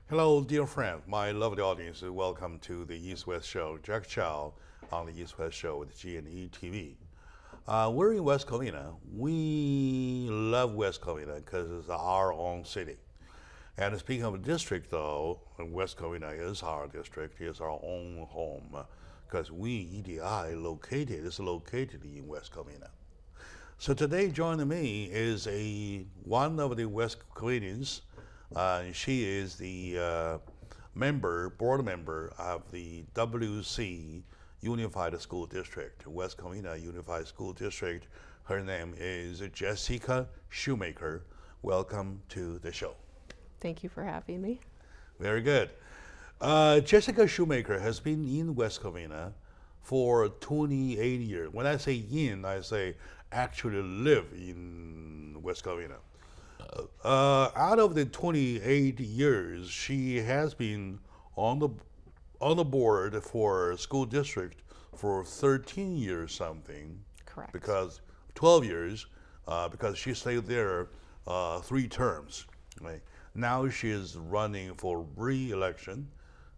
Hello, dear friend, my lovely audience. Welcome to the East West Show. Jack Chow on the East West Show with G&E TV. We're in West Covina. We love West Covina because it's our own city. And speaking of a district, though, West Covina is our district, is our own home, because EDI, is located in West Covina. So today, joining me is one of the West Covinians. She is the board member of the WC Unified School District, West Covina Unified School District. Her name is Jessica Shoemaker. Welcome to the show. Thank you for having me. Very good. Jessica Shoemaker has been in West Covina for 28 years. When I say I say actually live in West Covina. Out of the 28 years, she has been on the board for school district for 13 years something. Correct. Because 12 years, because she stayed there 3 terms. Right? Now she is running for re-election,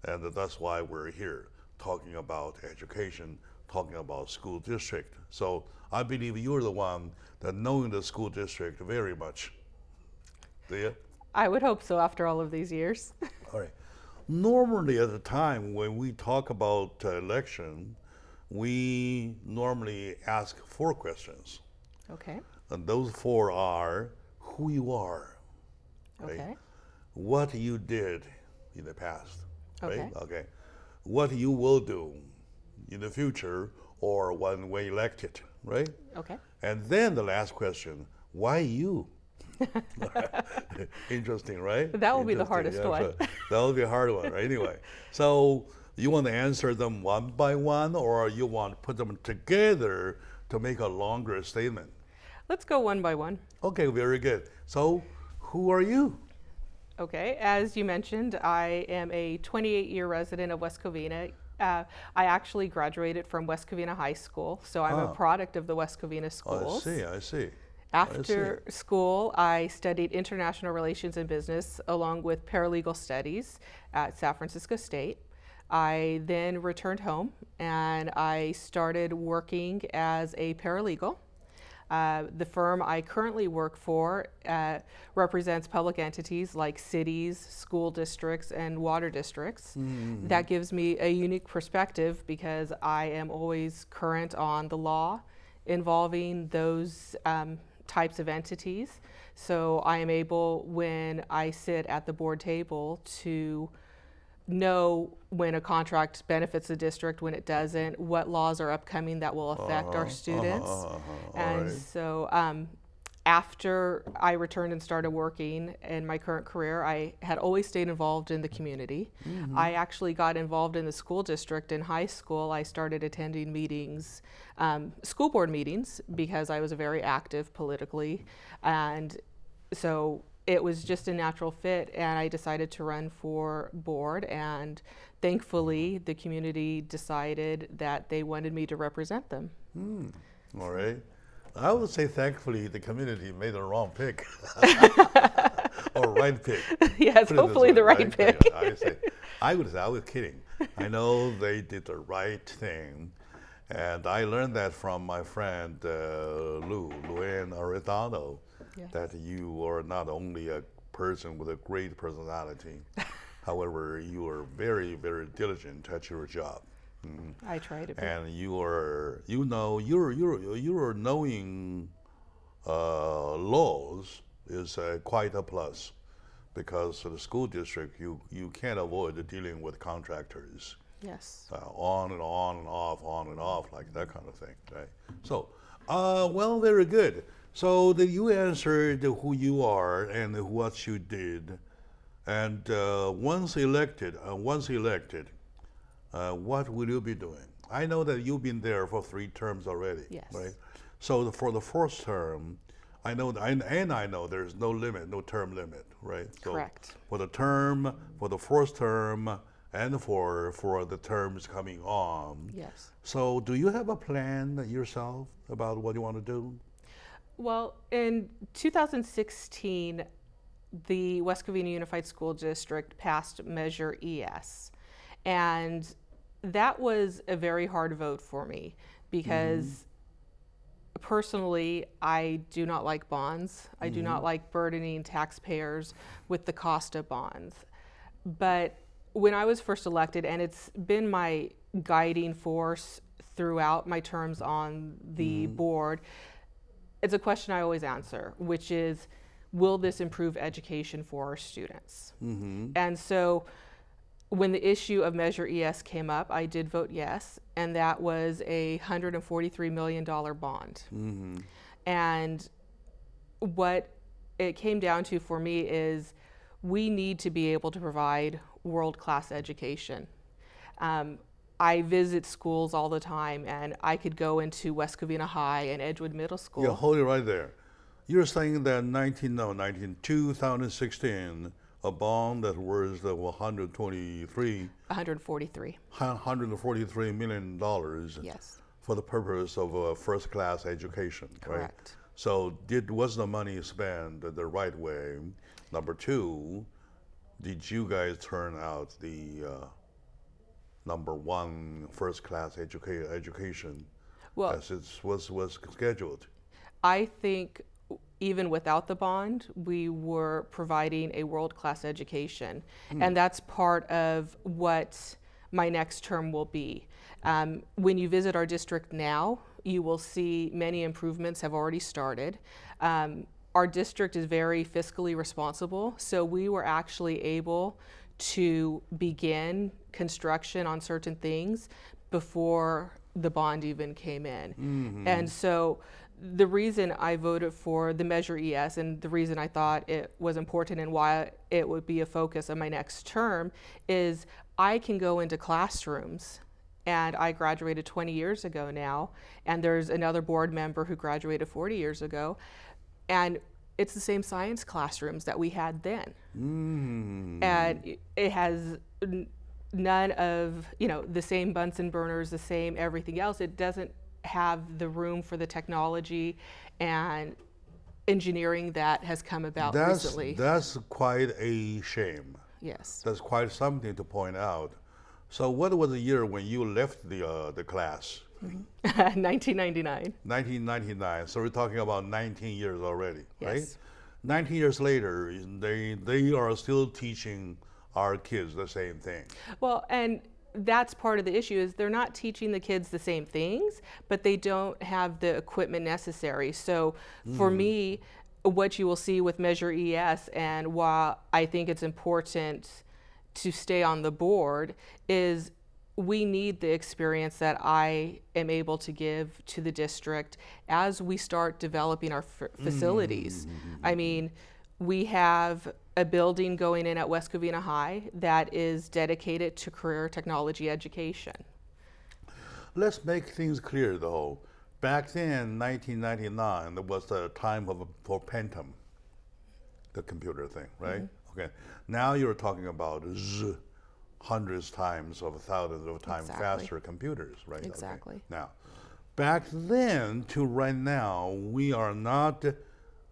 and that's why we're here talking about education, talking about school district. So I believe you're the one that knowing the school district very much. Do you? I would hope so after all of these years. All right. Normally at the time when we talk about election, we normally ask 4 questions. Okay. And those 4 are who you are. Right? Okay. What you did in the past. Right? Okay. Okay. What you will do in the future or when we elected, right? Okay. And then the last question, why you? Interesting, right? That will be the hardest one. That will be a hard one, right? Anyway, so you want to answer them one by one, or you want to put them together to make a longer statement? Let's go one by one. Okay, very good. So, who are you? Okay, as you mentioned, I am a 28-year resident of West Covina. I actually graduated from West Covina High School, so I'm a product of the West Covina schools. I see. After school, I studied international relations and business along with paralegal studies at San Francisco State. I then returned home and I started working as a paralegal. The firm I currently work for represents public entities like cities, school districts, and water districts. Mm-hmm. That gives me a unique perspective because I am always current on the law involving those types of entities. So I am able, when I sit at the board table, to know when a contract benefits the district, when it doesn't, what laws are upcoming that will affect our students. And so after I returned and started working in my current career, I had always stayed involved in the community. Mm-hmm. I actually got involved in the school district in high school. I started attending meetings, school board meetings, because I was very active politically. And so it was just a natural fit, and I decided to run for board, and thankfully the community decided that they wanted me to represent them. All right. I would say thankfully the community made the wrong pick. Or right pick. Yes, hopefully the right pick. I was kidding. I know they did the right thing. And I learned that from my friend Luann Arredondo, yes, that you are not only a person with a great personality, however, you are very, very diligent at your job. I try to be. And you're knowing laws is quite a plus, because the school district you can't avoid dealing with contractors. Yes. On and on and off, like that kind of thing, right? So, well, very good. So you answered who you are and what you did, and once elected, what will you be doing? I know that you've been there for 3 terms already, yes, right? So for the first term, I know there's no limit, no term limit, right? So correct. For the first term, and for the terms coming on. Yes. So do you have a plan yourself about what you want to do? Well, in 2016, the West Covina Unified School District passed Measure ES. And that was a very hard vote for me because personally, I do not like bonds. I do not like burdening taxpayers with the cost of bonds. But when I was first elected, and it's been my guiding force throughout my terms on the board, it's a question I always answer, which is, will this improve education for our students? And so when the issue of Measure ES came up, I did vote yes, and that was a $143 million bond. And what it came down to for me is we need to be able to provide world-class education. I visit schools all the time, and I could go into West Covina High and Edgewood Middle School. Yeah, hold it right there. You're saying that 2016, a bond that was $143 million Yes. for the purpose of a first-class education, right? Correct. So was the money spent the right way? Number two, did you guys turn out the number one first-class education as it was scheduled? I think even without the bond, we were providing a world-class education. And that's part of what my next term will be. When you visit our district now, you will see many improvements have already started. Our district is very fiscally responsible, so we were actually able to begin construction on certain things before the bond even came in. And so the reason I voted for the Measure ES, and the reason I thought it was important and why it would be a focus of my next term, is I can go into classrooms, and I graduated 20 years ago now, and there's another board member who graduated 40 years ago, and it's the same science classrooms that we had then. And it has none of, the same Bunsen burners, the same everything else. It doesn't have the room for the technology and engineering that has come about recently. That's quite a shame. Yes. That's quite something to point out. So what was the year when you left the class? 1999. 1999. So we're talking about 19 years already, Yes. right? 19 years later, they are still teaching our kids the same thing. Well, and that's part of the issue is they're not teaching the kids the same things, but they don't have the equipment necessary. So for me, what you will see with Measure ES, and while I think it's important to stay on the board, is we need the experience that I am able to give to the district as we start developing our facilities. I mean, we have a building going in at West Covina High that is dedicated to career technology education. Let's make things clear though. Back then, 1999, there was the time for Pentium, the computer thing, right? Okay. Now you're talking about hundreds times of thousands of times faster computers, right? Exactly. Okay. Now, back then to right now, we are not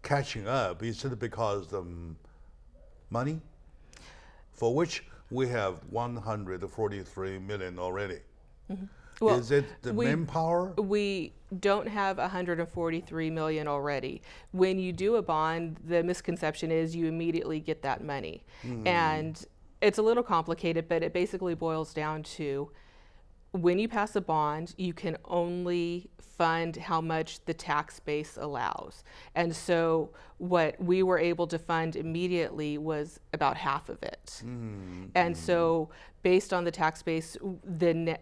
catching up. Is it because the money, for which we have 143 million already? Well, is it the manpower? We don't have 143 million already. When you do a bond, the misconception is you immediately get that money. And it's a little complicated, but it basically boils down to when you pass a bond, you can only fund how much the tax base allows. And so what we were able to fund immediately was about half of it. And so based on the tax base, then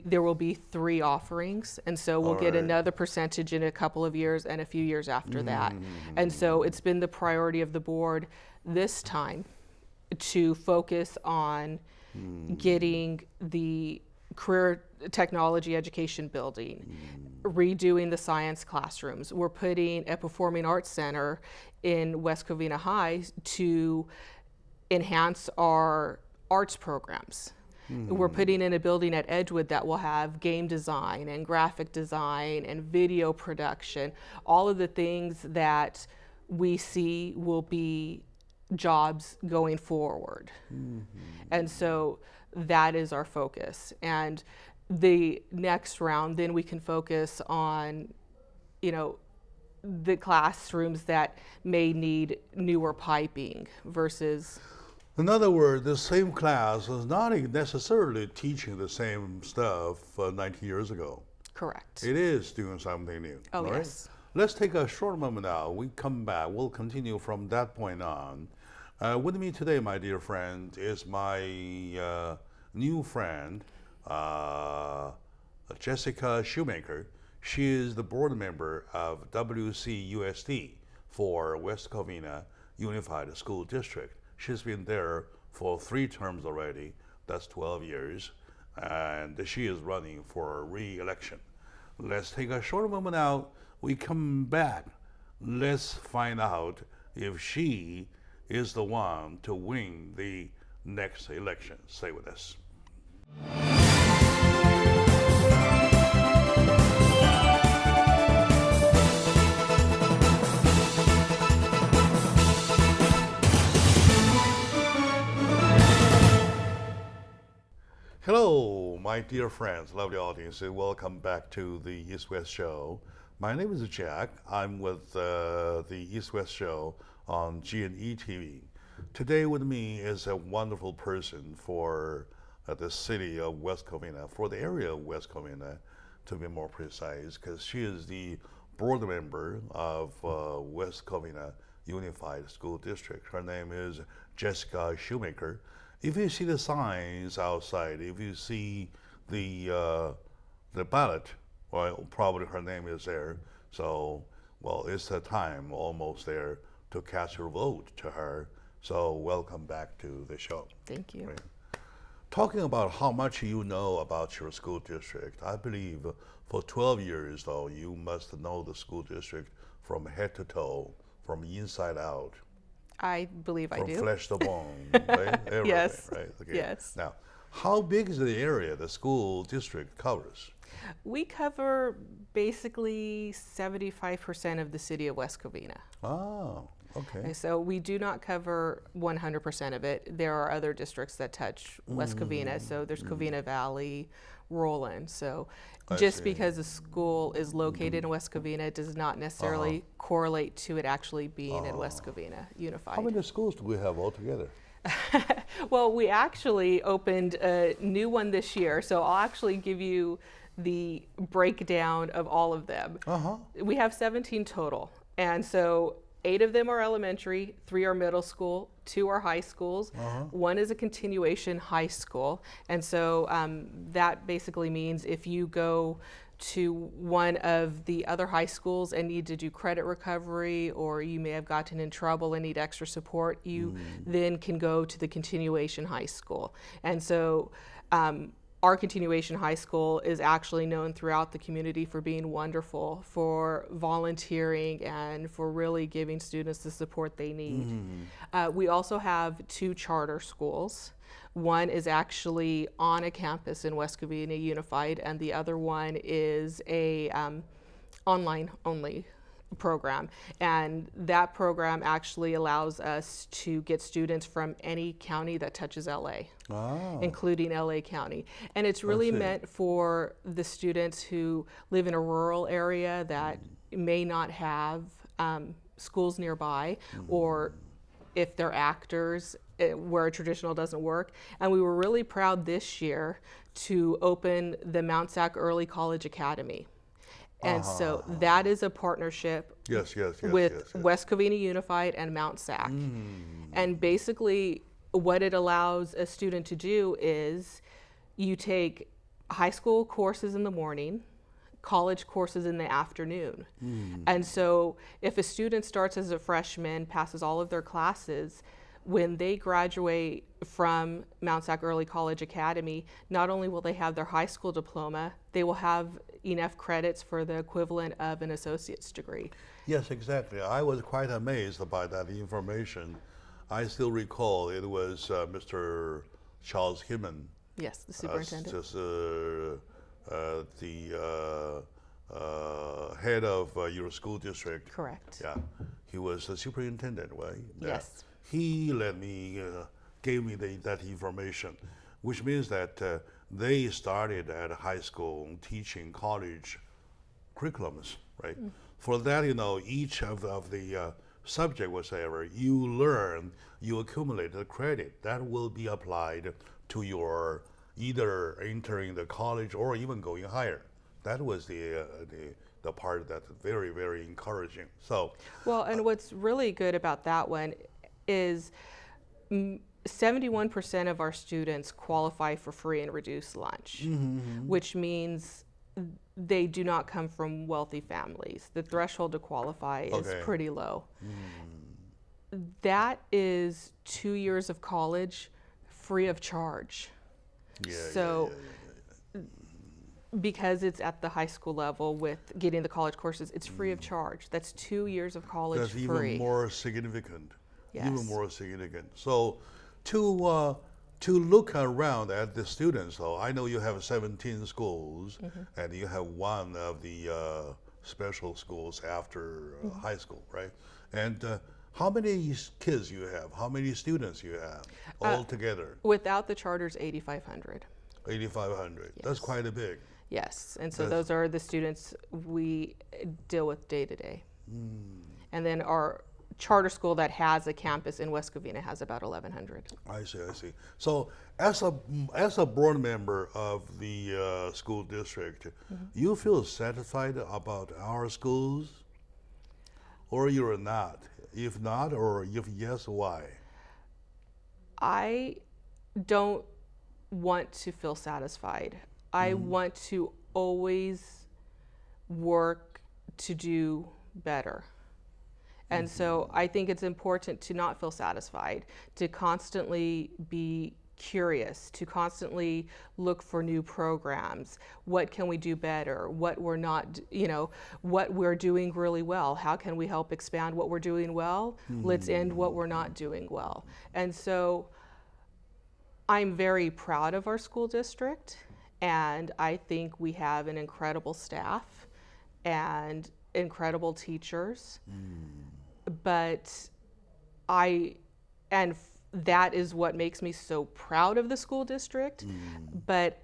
there will be 3 offerings. And so we'll get another percentage in a couple of years and a few years after that. And so it's been the priority of the board this time to focus on getting the career technology education building, redoing the science classrooms. We're putting a performing arts center in West Covina High to enhance our arts programs. We're putting in a building at Edgewood that will have game design and graphic design and video production, all of the things that we see will be jobs going forward. And so that is our focus. And the next round, then we can focus on, the classrooms that may need newer piping versus. In other words, the same class is not necessarily teaching the same stuff 90 years ago. Correct. It is doing something new. Oh, right? yes. Let's take a short moment now. We come back. We'll continue from that point on. With me today, my dear friend, is my new friend, Jessica Shoemaker. She is the board member of WCUSD for West Covina Unified School District. She's been there for 3 terms already. That's 12 years. And she is running for re-election. Let's take a short moment out. We come back. Let's find out if she is the one to win the next election. Stay with us. Hello, my dear friends, lovely audience, and welcome back to the East West Show. My name is Jack. I'm with the East West Show on G&E TV. Today with me is a wonderful person for the city of West Covina, for the area of West Covina, to be more precise, because she is the board member of West Covina Unified School District. Her name is Jessica Shoemaker. If you see the signs outside, if you see the ballot, well, probably her name is there. So, well, it's the time almost there to cast your vote to her. So, welcome back to the show. Thank you. Right. Talking about how much you know about your school district, I believe for 12 years, though, you must know the school district from head to toe, from inside out. I believe I do. From flesh to bone, right? Everything, Yes. right? Okay. Yes. Now, how big is the area the school district covers? We cover basically 75% of the city of West Covina. Oh, okay. And so we do not cover 100% of it. There are other districts that touch West Covina. So there's Covina Valley, Roland. So just because a school is located in West Covina does not necessarily correlate to it actually being in West Covina Unified. How many schools do we have altogether? Well, we actually opened a new one this year. So I'll actually give you the breakdown of all of them. We have 17 total. And so 8 of them are elementary, 3 are middle school, 2 are high schools, 1 is a continuation high school. And so that basically means if you go to one of the other high schools and need to do credit recovery, or you may have gotten in trouble and need extra support, you then can go to the continuation high school. And so our continuation high school is actually known throughout the community for being wonderful, for volunteering, and for really giving students the support they need. We also have 2 charter schools. One is actually on a campus in West Covina Unified, and the other one is a online only program. And that program actually allows us to get students from any county that touches LA, including LA County. And it's really meant for the students who live in a rural area that may not have schools nearby, or if they're actors where traditional doesn't work. And we were really proud this year to open the Mount Sac Early College Academy. And so that is a partnership with West Covina Unified and Mount Sac. And basically what it allows a student to do is you take high school courses in the morning, college courses in the afternoon. And so if a student starts as a freshman, passes all of their classes, when they graduate from Mount Sac Early College Academy, not only will they have their high school diploma, they will have enough credits for the equivalent of an associate's degree. Yes, exactly. I was quite amazed by that information. I still recall it was Mr. Charles Himman. Yes, the superintendent. The head of your school district. Correct. Yeah, he was the superintendent, right? Yes. he let me, gave me that information, which means that they started at high school teaching college curriculums, right? For that, each of the subject whatsoever you learn, you accumulate the credit that will be applied to your either entering the college or even going higher. That was the part that's very, very encouraging. So, well, and what's really good about that one is 71% of our students qualify for free and reduced lunch, which means they do not come from wealthy families. The threshold to qualify is pretty low. That is 2 years of college free of charge. Because it's at the high school level with getting the college courses, it's free of charge. That's 2 years of college that's free. That's even more significant. Yes. Even more significant. So to look around at the students, though, I know you have 17 schools, and you have one of the special schools after high school, right? And how many kids you have? How many students you have altogether? Without the charters, 8,500. 8,500. Yes. That's quite a big. Yes, and so those are the students we deal with day to day. And then our charter school that has a campus in West Covina has about 1,100. I see. So as a board member of the school district, you feel satisfied about our schools? Or you're not? If not, or if yes, why? I don't want to feel satisfied. I want to always work to do better. And so I think it's important to not feel satisfied, to constantly be curious, to constantly look for new programs. What can we do better? What we're not, what we're doing really well. How can we help expand what we're doing well? Let's end what we're not doing well. And so I'm very proud of our school district, and I think we have an incredible staff and incredible teachers. But that is what makes me so proud of the school district. But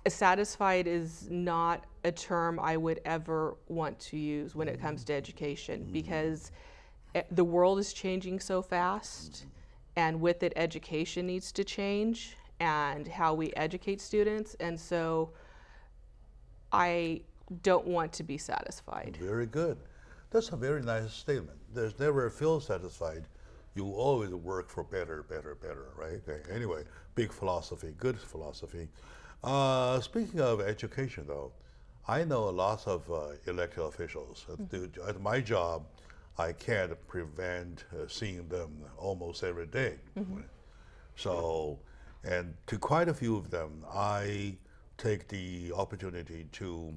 satisfied is not a term I would ever want to use when it comes to education, because the world is changing so fast, and with it, education needs to change and how we educate students. And so I don't want to be satisfied. Very good. That's a very nice statement. There's never feel satisfied. You always work for better, right? Okay. Anyway, big philosophy, good philosophy. Speaking of education, though, I know lots of elected officials. At my job, I can't prevent seeing them almost every day. So, and to quite a few of them, I take the opportunity to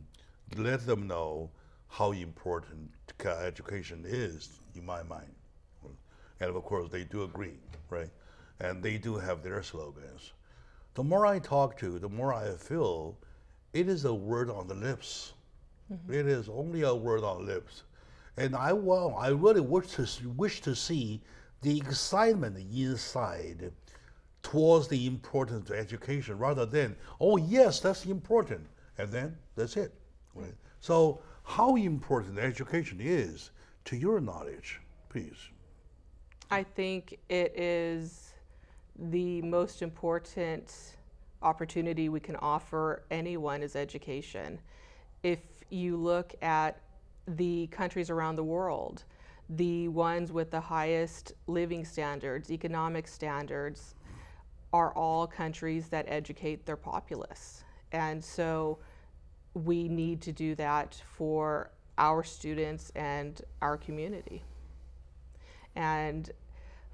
let them know how important education is in my mind. And of course, they do agree, right? And they do have their slogans. The more I talk to, the more I feel it is a word on the lips. It is only a word on the lips. And I really wish to see the excitement inside towards the importance of education, rather than, oh yes, that's important, and then that's it. Right? So how important education is to your knowledge, please? I think it is the most important opportunity we can offer anyone is education. If you look at the countries around the world, the ones with the highest living standards, economic standards, are all countries that educate their populace. And so we need to do that for our students and our community. And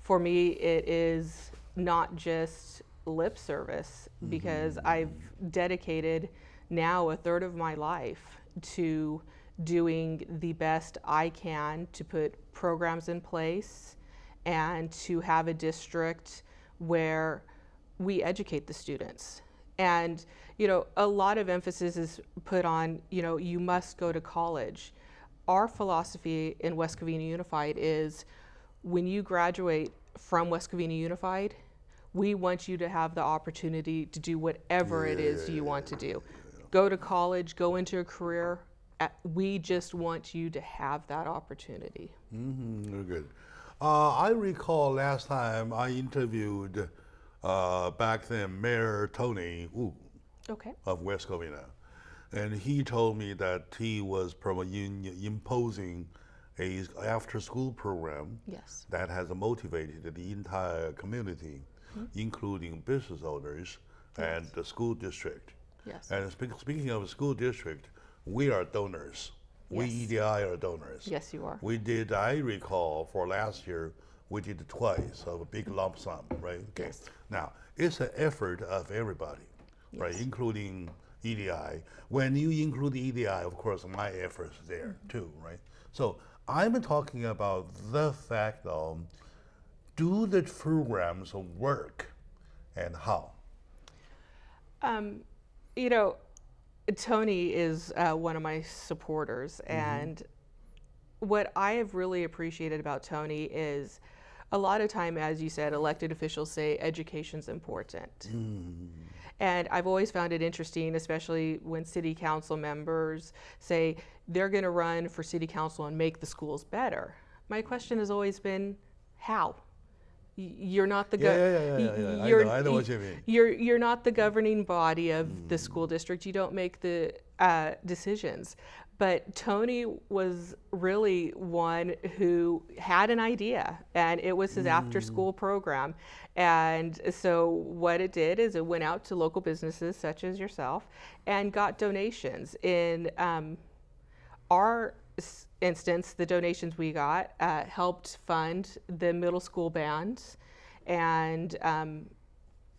for me, it is not just lip service, because I've dedicated now a third of my life to doing the best I can to put programs in place and to have a district where we educate the students. And, a lot of emphasis is put on, you must go to college. Our philosophy in West Covina Unified is, when you graduate from West Covina Unified, we want you to have the opportunity to do whatever it is you want to do. Go to college, go into a career. We just want you to have that opportunity. Very good. I recall last time I interviewed back then Mayor Tony Wu Okay. of West Covina, and he told me that he was imposing a after-school program Yes. that has motivated the entire community, including business owners and the school district. Yes. And speaking of school district, we are donors. We Yes. EDI are donors. Yes, you are. We did, I recall, for last year, we did twice of a big lump sum, right? Okay. Yes. Now, it's an effort of everybody, right, Yes. including EDI. When you include EDI, of course, my effort's there too, right? So I'm talking about the fact of, do the programs work and how? You know, Tony is one of my supporters, and what I have really appreciated about Tony is a lot of time, as you said, elected officials say education's important. And I've always found it interesting, especially when city council members say they're going to run for city council and make the schools better. My question has always been, how? You're not the I know what you mean. You're not the governing body of the school district. You don't make the decisions. But Tony was really one who had an idea, and it was his after-school program. And so what it did is it went out to local businesses such as yourself and got donations. In our instance, the donations we got helped fund the middle school bands and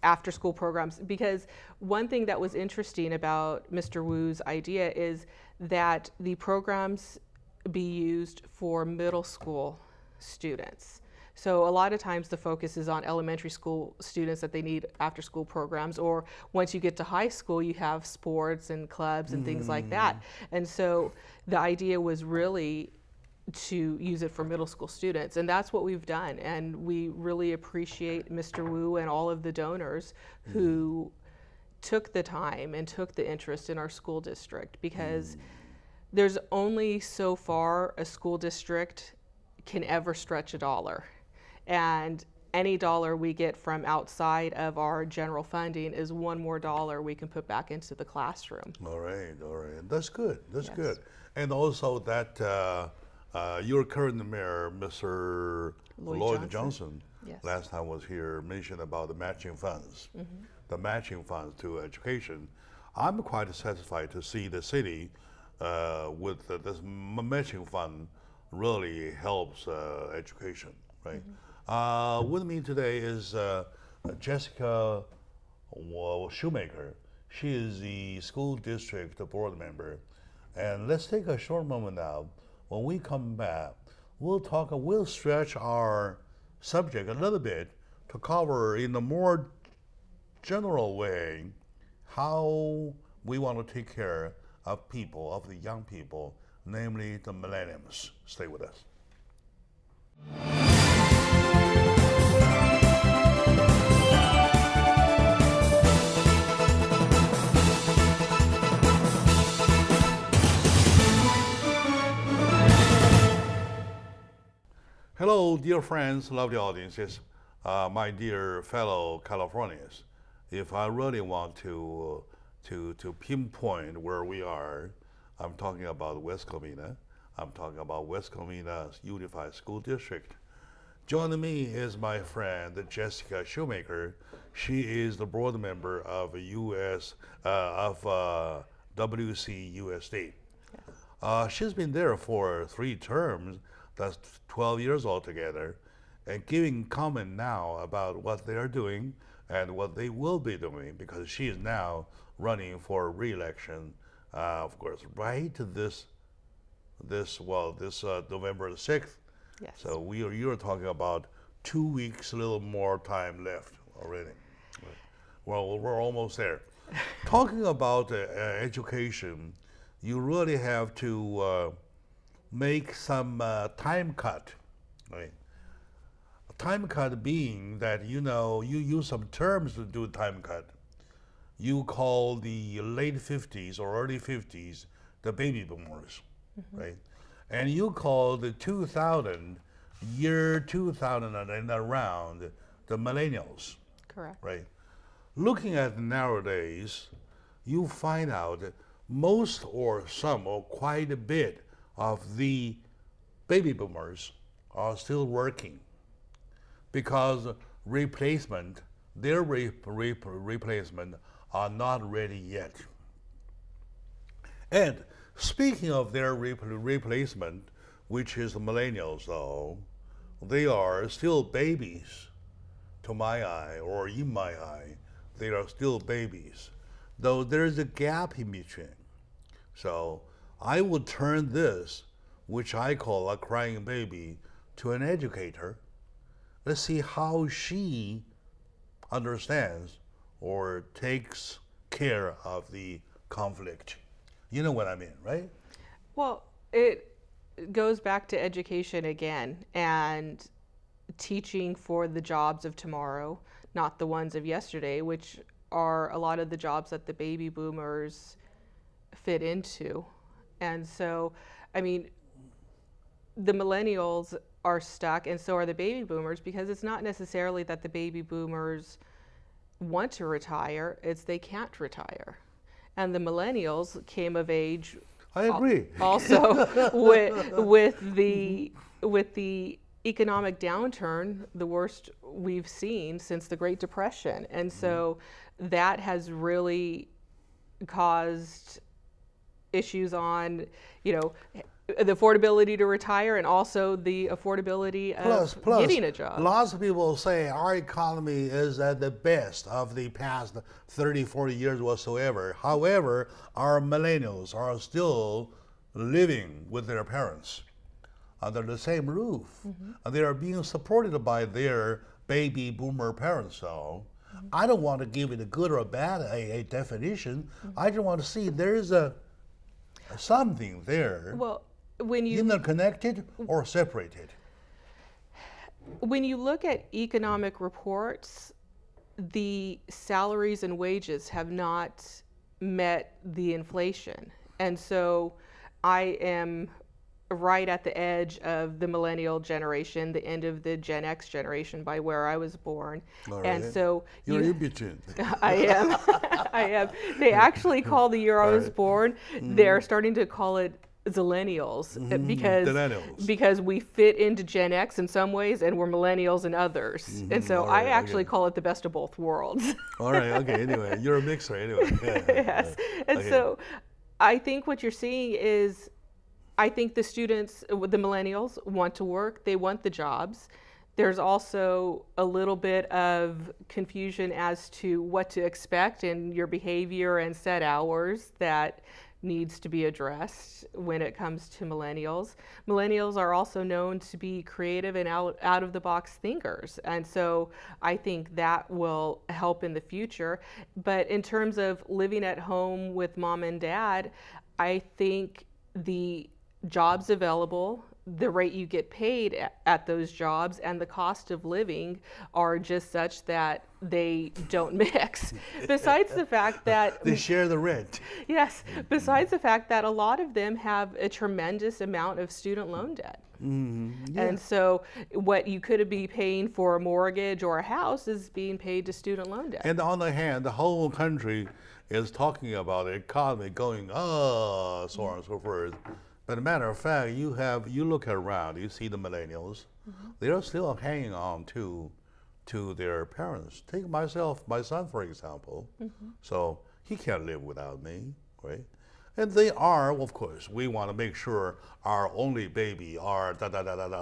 after-school programs, because one thing that was interesting about Mr. Wu's idea is that the programs be used for middle school students. So a lot of times the focus is on elementary school students that they need after-school programs, or once you get to high school, you have sports and clubs and things like that. And so the idea was really to use it for middle school students, and that's what we've done. And we really appreciate Mr. Wu and all of the donors who took the time and took the interest in our school district, because there's only so far a school district can ever stretch a dollar. And any dollar we get from outside of our general funding is one more dollar we can put back into the classroom. All right. That's good. That's Yes. good. And also that your current mayor, Mr. Lloyd Johnson, Yes. last time was here, mentioned about the matching funds, the matching funds to education. I'm quite satisfied to see the city with this matching fund really helps education, right? With me today is Jessica Shoemaker. She is the school district board member. And let's take a short moment now. When we come back, we'll stretch our subject a little bit to cover in a more general way how we want to take care of people, of the young people, namely the millennials. Stay with us. Hello, dear friends, lovely audiences, my dear fellow Californians. If I really want to pinpoint where we are, I'm talking about West Covina. I'm talking about West Covina's Unified School District. Joining me is my friend Jessica Shoemaker. She is the board member of WCUSD. She's been there for 3 terms. That's 12 years altogether, and giving comment now about what they are doing and what they will be doing, because she is now running for re-election, of course, right this November the 6th. Yes. So you're talking about 2 weeks, a little more time left already. Well, we're almost there. Talking about education, you really have to make some time cut, right? time cut being that, you use some terms to do time cut. You call the late 50s or early 50s the baby boomers, right? And you call the 2000 and around the millennials. Correct. Right. Looking at nowadays, you find out that most or some or quite a bit of the baby boomers are still working because their replacement are not ready yet. And speaking of their replacement, which is the millennials though, they are still babies to my eye, or in my eye, they are still babies, though there's a gap in between. So I would turn this, which I call a crying baby, to an educator. Let's see how she understands or takes care of the conflict. You know what I mean, right? Well, it goes back to education again and teaching for the jobs of tomorrow, not the ones of yesterday, which are a lot of the jobs that the baby boomers fit into. And so, I mean, the millennials are stuck, and so are the baby boomers, because it's not necessarily that the baby boomers want to retire, it's they can't retire. And the millennials came of age. I agree. Also, with the economic downturn, the worst we've seen since the Great Depression, and so that has really caused issues on, the affordability to retire and also the affordability of getting a job. Lots of people say our economy is at the best of the past 30, 40 years whatsoever. However, our millennials are still living with their parents under the same roof. And they are being supported by their baby boomer parents. So I don't want to give it a good or bad a definition. I just want to see there is something there. Well, when you interconnected or separated? When you look at economic reports, the salaries and wages have not met the inflation. And so I am right at the edge of the millennial generation, the end of the Gen X generation by where I was born. All and right. so you're in between. I am. I am. They actually call the year I was born, they're starting to call it Zillennials, because we fit into Gen X in some ways and we're millennials in others. And so I actually call it the best of both worlds. All right, okay, anyway, you're a mixer anyway. Yeah. Yes. And so I think what you're seeing is, I think the students, the millennials, want to work, they want the jobs. There's also a little bit of confusion as to what to expect in your behavior and set hours that needs to be addressed when it comes to millennials. Millennials are also known to be creative and out of the box thinkers. And so I think that will help in the future. But in terms of living at home with mom and dad, I think the jobs available, the rate you get paid at those jobs, and the cost of living are just such that they don't mix. Besides the fact that they share the rent. Yes, besides the fact that a lot of them have a tremendous amount of student loan debt. Yeah. And so what you could be paying for a mortgage or a house is being paid to student loan debt. And on the hand, the whole country is talking about the economy going, so on and so forth. But a matter of fact, you look around, you see the millennials, they are still hanging on to their parents. Take my son, for example. So he can't live without me, right? And they are, of course, we want to make sure our only baby are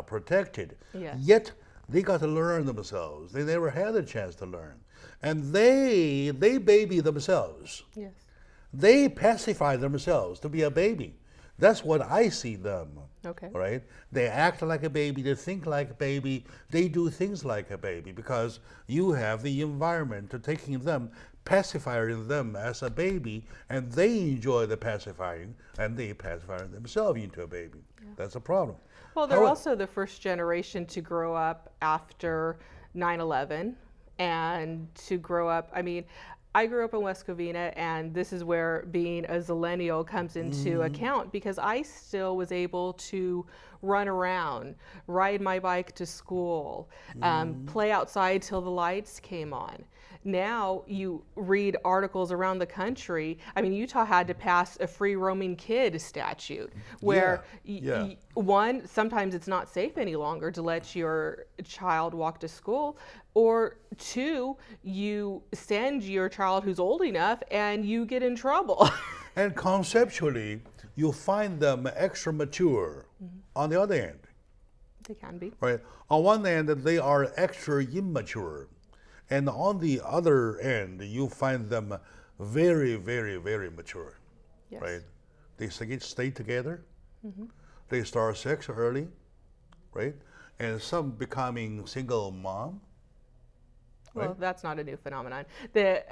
protected. Yes. Yet they got to learn themselves. They never had a chance to learn. And they baby themselves. Yes. They pacify themselves to be a baby. That's what I see them. Okay. Right? They act like a baby, they think like a baby, they do things like a baby because you have the environment to taking them pacifying them as a baby, and they enjoy the pacifying, and they pacify themselves into a baby. Yeah. That's a problem. Well, they're also the first generation to grow up after 9/11 and to grow up, I mean, I grew up in West Covina, and this is where being a zillennial comes into account, because I still was able to run around, ride my bike to school, play outside till the lights came on. Now you read articles around the country. I mean, Utah had to pass a free roaming kid statute where one, sometimes it's not safe any longer to let your child walk to school, or two, you send your child who's old enough and you get in trouble. And conceptually, you find them extra mature on the other end. They can be. Right. On one end, they are extra immature. And on the other end, you find them very, very, very mature. Yes. Right? They stay together. They start sex early. Right? And some becoming single mom. Well, that's not a new phenomenon. The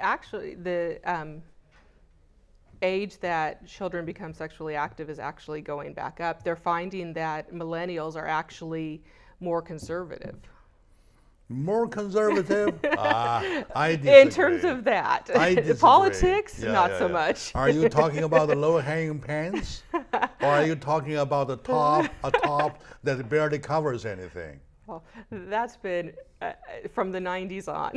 age that children become sexually active is actually going back up. They're finding that millennials are actually more conservative. More conservative? I disagree. In terms of that. I disagree. Politics, not so much. Are you talking about the low-hanging pants? Or are you talking about a top that barely covers anything? Well, that's been from the 90s on.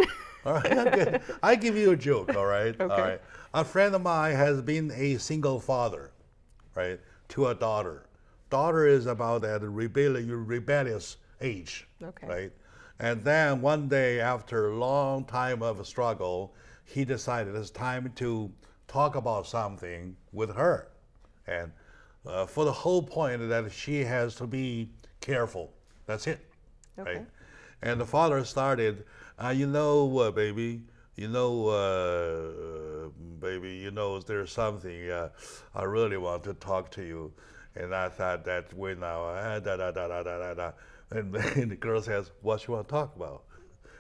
All right, okay. I give you a joke, all right? Okay. All right. A friend of mine has been a single father, right, to a daughter. Daughter is about at a rebellious age, Okay. right? And then one day, after a long time of struggle, he decided it's time to talk about something with her. And for the whole point that she has to be careful. That's it. Okay. Right? And the father started, baby, there's something I really want to talk to you. And I thought that way now, And the girl says, what you want to talk about?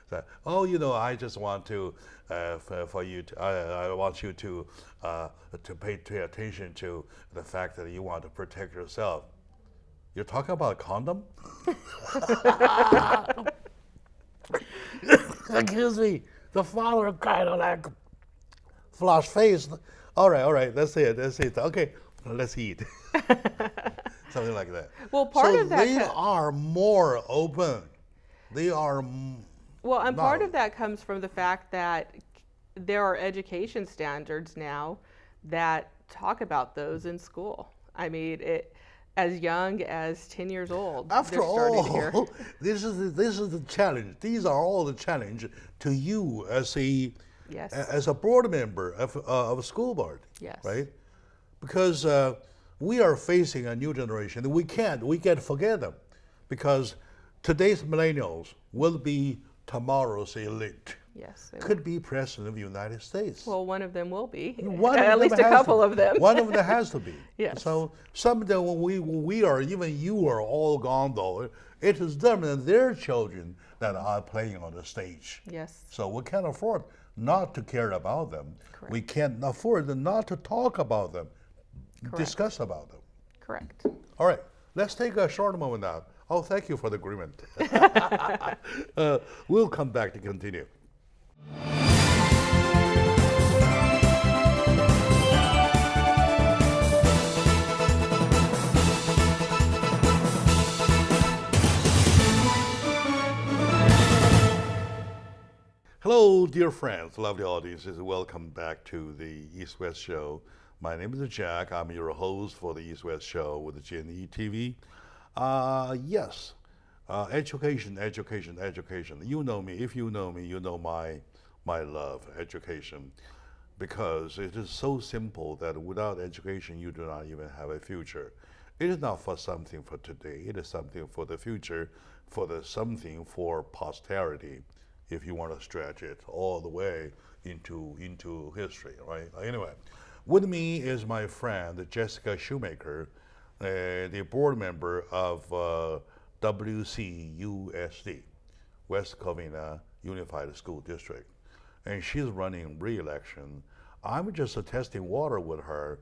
So, I just want to, I want you to pay attention to the fact that you want to protect yourself. You're talking about a condom? Excuse me. The father kind of like flush face. All right, that's it. Okay, let's eat. Something like that. Well, part of that they are more open. They are. Well, and part of that comes from the fact that there are education standards now that talk about those in school. I mean, as young as 10 years old. After all, this is the challenge. These are all the challenge to you as a board member of a school board. Yes. Right? Because we are facing a new generation. We can't forget them, because today's millennials will be tomorrow's elite. Yes. Could be president of the United States. Well, one of them will be. At least a couple of them. One of them has to be. Yes. So someday when we are, even you are all gone, though, it is them and their children that are playing on the stage. Yes. So we can't afford not to care about them. Correct. We can't afford not to talk about them. Correct. Discuss about them. Correct. All right, let's take a short moment now. Oh, thank you for the agreement. We'll come back to continue. Hello, dear friends, lovely audiences. Welcome back to the East West Show. My name is Jack. I'm your host for the East West Show with the GNE TV. Yes, education. You know me. If you know me, you know my love, education. Because it is so simple that without education, you do not even have a future. It is not for something for today. It is something for the future, something for posterity, if you want to stretch it all the way into history, right? Anyway. With me is my friend, Jessica Shoemaker, the board member of WCUSD, West Covina Unified School District. and she's running re-election. I'm just testing water with her,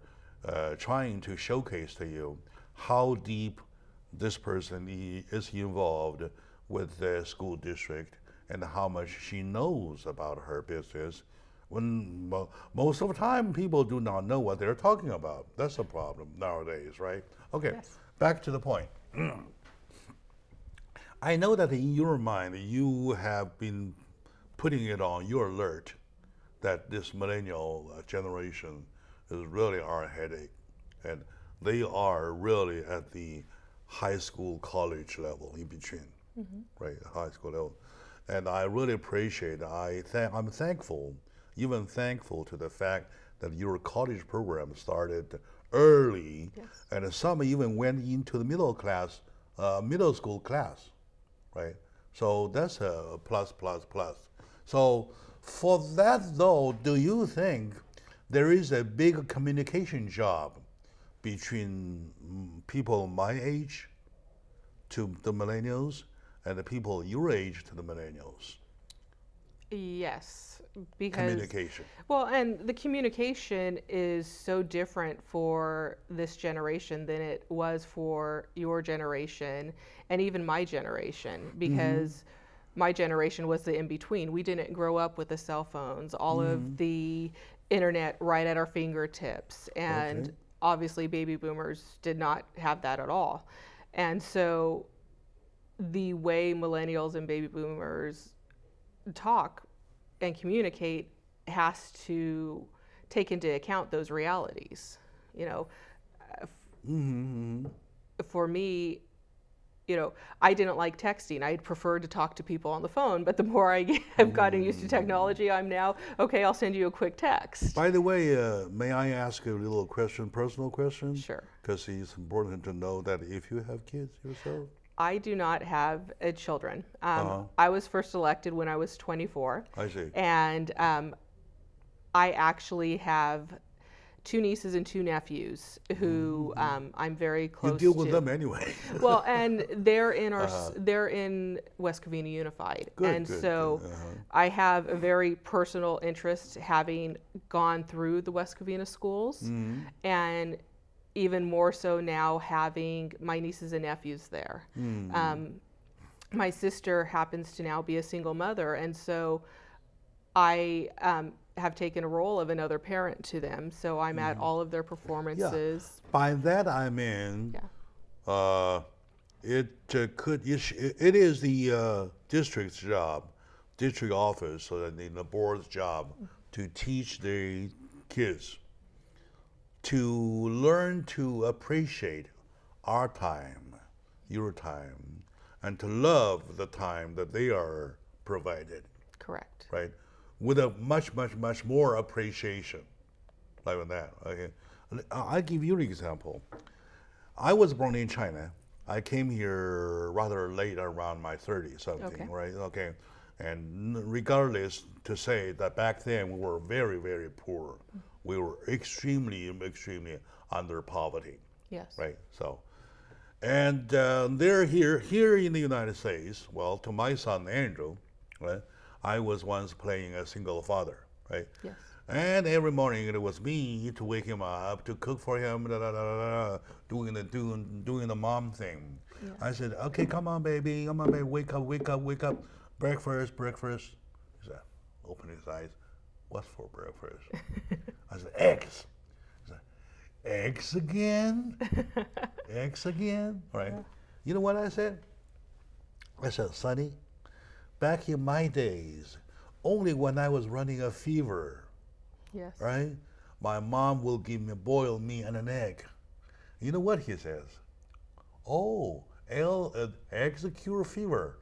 trying to showcase to you how deep this person is involved with the school district and how much she knows about her business. When most of the time people do not know what they're talking about. That's a problem nowadays, right? Okay, Yes. Back to the point. I know that in your mind you have been putting it on your alert that this millennial generation is really our headache, and they are really at the high school, college level in between, right? High school level, and I really appreciate. I'm thankful, even thankful to the fact that your college program started early, Yes. and some even went into the middle school class, right? So that's a plus, plus, plus. So for that though, do you think there is a big communication job between people my age to the millennials and the people your age to the millennials? Yes, because Communication. well, and the communication is so different for this generation than it was for your generation and even my generation, because my generation was the in between. We didn't grow up with the cell phones, all of the internet right at our fingertips, and Okay. obviously baby boomers did not have that at all. And so the way millennials and baby boomers talk and communicate has to take into account those realities. You know, for me, you know, I didn't like texting. I preferred to talk to people on the phone, but the more I have gotten used to technology, I'm now, okay, I'll send you a quick text. By the way, may I ask a little question, personal question? Sure. Because it's important to know that if you have kids yourself. I do not have children. I was first elected when I was 24. I see. And I actually have 2 nieces and 2 nephews who I'm very close to. You deal with them anyway. Well, and they're in our they're in West Covina Unified, Good, and good, so good. I have a very personal interest having gone through the West Covina schools, and even more so now having my nieces and nephews there. My sister happens to now be a single mother, and so I have taken a role of another parent to them. So I'm at all of their performances. By that I mean, Yeah. it is the district's job, district office, so that the board's job to teach the kids to learn to appreciate our time, your time, and to love the time that they are provided, Correct. right? With a much, much, much more appreciation, like that. Okay, I'll give you an example. I was born in China. I came here rather late, around my 30s something, Okay. right? Okay, and regardless to say that back then we were very, very poor. We were extremely, extremely under poverty, Yes. right? So, and they're here in the United States. Well, to my son Andrew, right? I was once playing a single father, right? Yes. And every morning it was me to wake him up, to cook for him, doing the mom thing. Yeah. I said, okay, come on, baby, wake up, wake up, wake up, breakfast. He said, open his eyes, what's for breakfast? I said, eggs. He said, eggs again? Eggs again? Right? Yeah. You know what I said? I said, Sonny, back in my days, only when I was running a fever, Yes. right? My mom will boil me and an egg. You know what he says? Oh, eggs cure fever.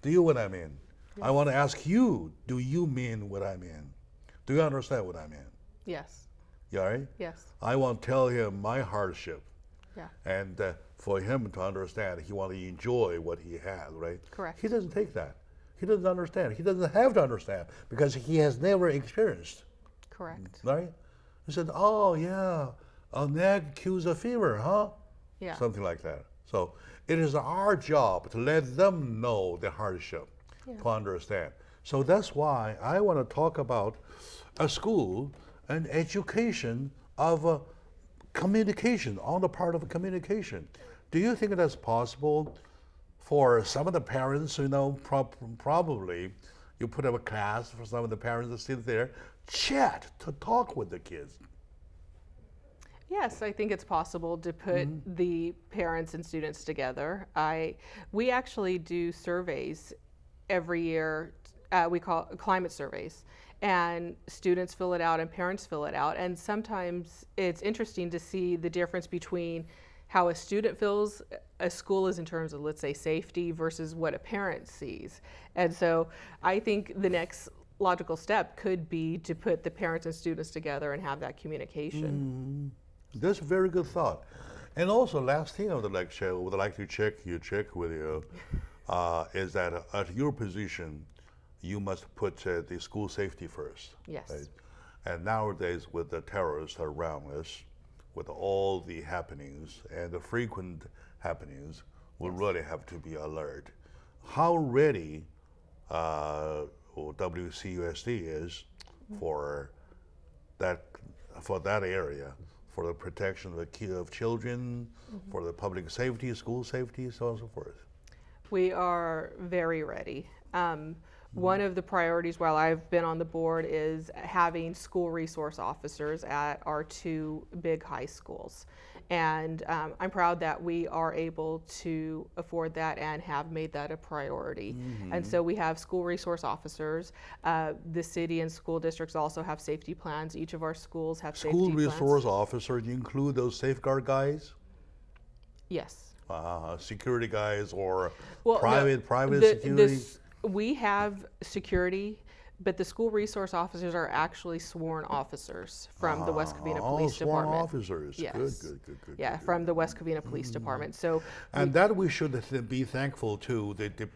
Do you know what I mean? I want to ask you, do you mean what I mean? Do you understand what I mean? Yes. You all right? Yes. I want to tell him my hardship. Yeah. And for him to understand, he wants to enjoy what he has, right? Correct. He doesn't take that. He doesn't understand. He doesn't have to understand because he has never experienced, Correct. right? He said, oh, yeah, an egg cures a fever, huh? Yeah. Something like that. So it is our job to let them know the hardship, Yeah. to understand. So that's why I want to talk about a school and education of communication, on the part of communication. Do you think that's possible for some of the parents, probably you put up a class for some of the parents to sit there, chat, to talk with the kids? Yes, I think it's possible to put the parents and students together. We actually do surveys every year. We call climate surveys, and students fill it out and parents fill it out. And sometimes it's interesting to see the difference between how a student feels a school is in terms of, let's say, safety versus what a parent sees. And so I think the next logical step could be to put the parents and students together and have that communication. That's a very good thought. And also, last thing I would like to check with you is that at your position, you must put the school safety first. Yes. Right? And nowadays, with the terrorists around us, with all the happenings and the frequent happenings, we really have to be alert. How ready WCUSD is for that area, for the protection of children, for the public safety, school safety, so on and so forth? We are very ready. One of the priorities while I've been on the board is having school resource officers at our two big high schools. And I'm proud that we are able to afford that and have made that a priority. And so we have school resource officers. The city and school districts also have safety plans. Each of our schools have safety plans. School resource officers include those safeguard guys? Yes. Security guys or Well, private security? We have security, but the school resource officers are actually sworn officers from the West Covina Police sworn Department. officers. Yes. Good. Yeah, from the West Covina Police Department. So, And that we should be thankful to the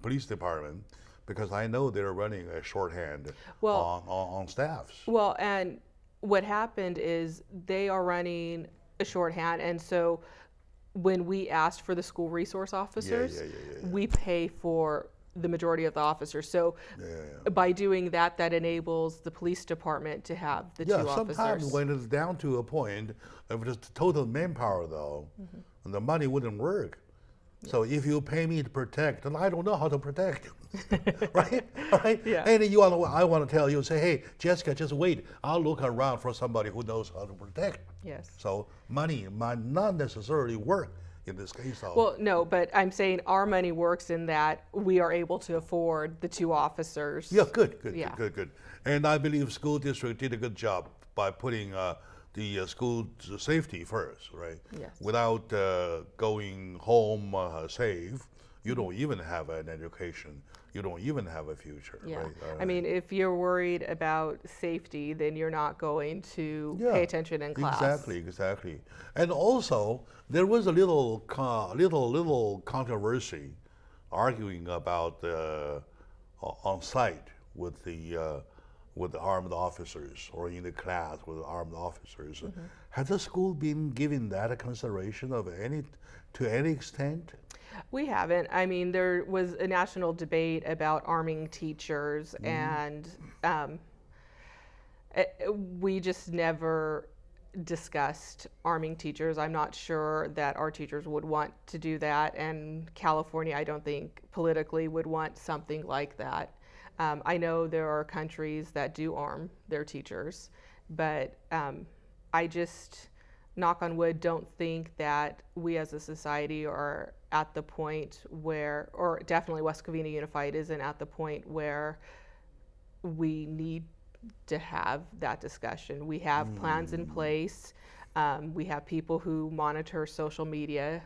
police department, because I know they're running a shorthand on staffs. well, and what happened is they are running a shorthand, and so when we asked for the school resource officers, we pay for the majority of the officers. So by doing that, that enables the police department to have the two officers. Sometimes when it's down to a point of just total manpower, though, the money wouldn't work. So if you pay me to protect, then I don't know how to protect, right? Yeah. And I want to tell you, say, hey, Jessica, just wait. I'll look around for somebody who knows how to protect. Yes. So money might not necessarily work in this case. Well, no, but I'm saying our money works in that we are able to afford the two officers. Yeah, good. And I believe school district did a good job by putting the school safety first, right? Yes. Without going home safe, you don't even have an education. You don't even have a future, Yeah. right? I mean, if you're worried about safety, then you're not going to pay attention in class. Exactly. And also, there was a little controversy arguing about on site with the armed officers, or in the class with armed officers. Has the school been given that a consideration to any extent? We haven't. I mean, there was a national debate about arming teachers, and we just never discussed arming teachers. I'm not sure that our teachers would want to do that, and California, I don't think politically would want something like that. I know there are countries that do arm their teachers, but I just, knock on wood, don't think that we as a society are at the point where, or definitely West Covina Unified isn't at the point where we need to have that discussion. We have plans in place. We have people who monitor social media,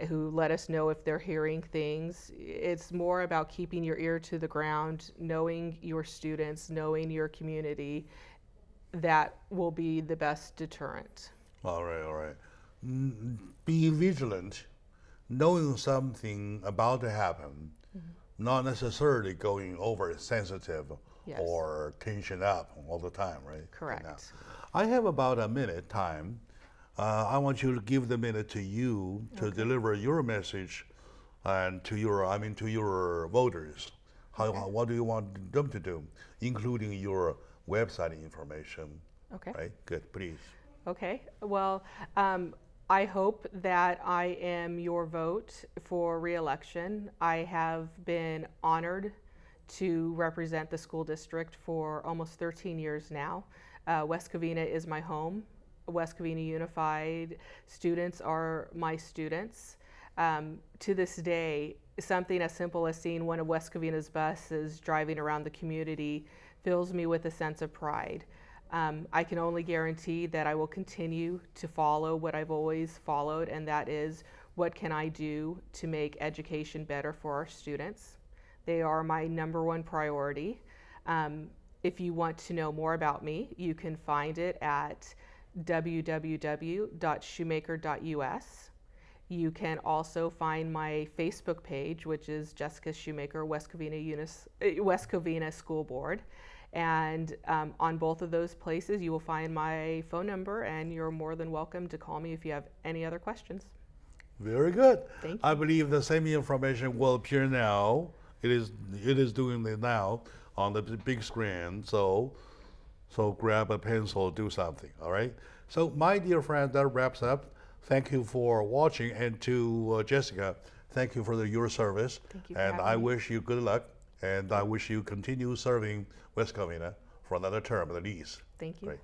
who let us know if they're hearing things. It's more about keeping your ear to the ground, knowing your students, knowing your community. That will be the best deterrent. All right. Be vigilant, knowing something about to happen, not necessarily going over sensitive or tension up all the time, right? Correct. Now, I have about a minute time. I want you to give the minute to you to deliver your message and to your voters. What do you want them to do, including your website information? Okay. Right. Good. Please. Okay. Well, I hope that I am your vote for re-election. I have been honored to represent the school district for almost 13 years now. West Covina is my home. West Covina Unified students are my students. To this day, something as simple as seeing one of West Covina's buses driving around the community fills me with a sense of pride. I can only guarantee that I will continue to follow what I've always followed, and that is, what can I do to make education better for our students? They are my number one priority. If you want to know more about me, you can find it at www.shoemaker.us. You can also find my Facebook page, which is Jessica Shoemaker, West Covina School Board. And on both of those places, you will find my phone number, and you're more than welcome to call me if you have any other questions. Very good. Thank you. I believe the same information will appear now. It is doing it now on the big screen. So grab a pencil, do something. All right. So my dear friend, that wraps up. Thank you for watching, and to Jessica, thank you for your service. Thank you for and having I me. wish you good luck, and I wish you continue serving West Covina for another term at least. Thank you. Great.